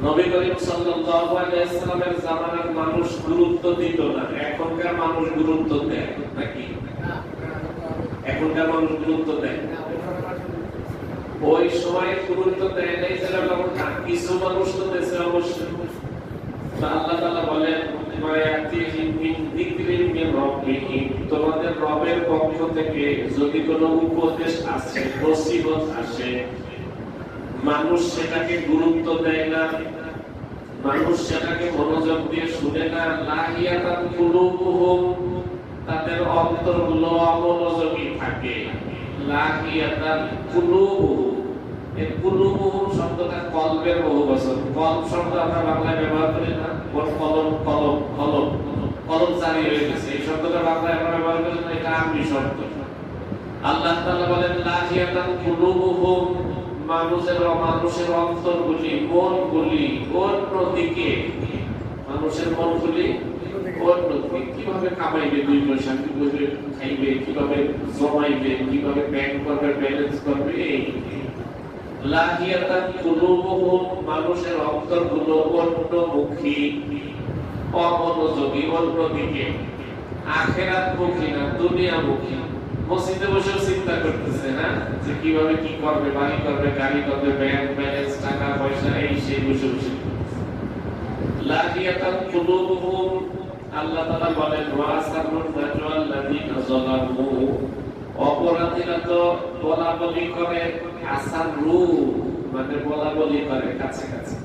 নবী করিম সাল্লাল্লাহু আলাইহি ওয়াসাল্লামের জামানার মানুষ গুরুত্ব দিত না, এখনকার মানুষ গুরুত্ব দেয় নাকি? এখনকার মানুষ গুরুত্ব দেয়, ওই সময় গুরুত্ব দেয় নাই যারা কিছু মানুষ তো দেশে অবশ্যই। আল্লাহ তাআলা বলেন তোমাদের রবের পক্ষ থেকে যদি কোনো উপদেশ আসে, নসিহত আসে, মানুষ সেটাকে গুরুত্ব দেয় না, মানুষ সেটাকে মনোযোগ দিয়ে শুনে না, লাহিয়াতান কুলুবুহুম, তাদের অন্তরগুলো অমনোযোগী থাকে। লাহিয়াতান কুলুবুহুম, এই কুলুবুহুম শব্দটা কলবের বহুবচন। কলব শব্দ আমরা বাংলায় ব্যবহার করি না, কলম কলম কলম কলম জারি হয়ে গেছে, এই শব্দটা বাংলায় আমরা ব্যবহার করি না, এটা আরবি শব্দ। আল্লাহ তাআলা বলেন লাহিয়াতান কুলুবুহুম, মানুষের অন্তরগুলি, মনগুলি অন্যদিকে, মানুষের মনগুলি অন্যদিকে। কিভাবে কামাইবে দুই পয়সা, কিভাবে খাইবে, কিভাবে জমাইবে, কিভাবে ব্যাংক করবে, ব্যালেন্স করবে, এই লাহিয়াতান কুলুবুহুম, মানুষের অন্তরগুলো অন্যমুখী, অমনোযোগী, অন্যদিকে, আখিরাতমুখী না, দুনিয়ামুখী। মসজিদে বসে চিন্তা করতেছে না যে কিভাবে কি করবে, বাড়ি করবে, গাড়ি করবে, ব্যাংক ব্যালেন্স, টাকা পয়সা, এই সেই বসে বসে। লাহিয়াতান কুলুবুহুম, আল্লাহ তাআলা বলেন ওয়াসারুন নাজওয়াল্লাযিনা যালামু, অপরাধীরা তো বলাবলি করে, আসারু মানে বলাবলি করে কাছে কাছে।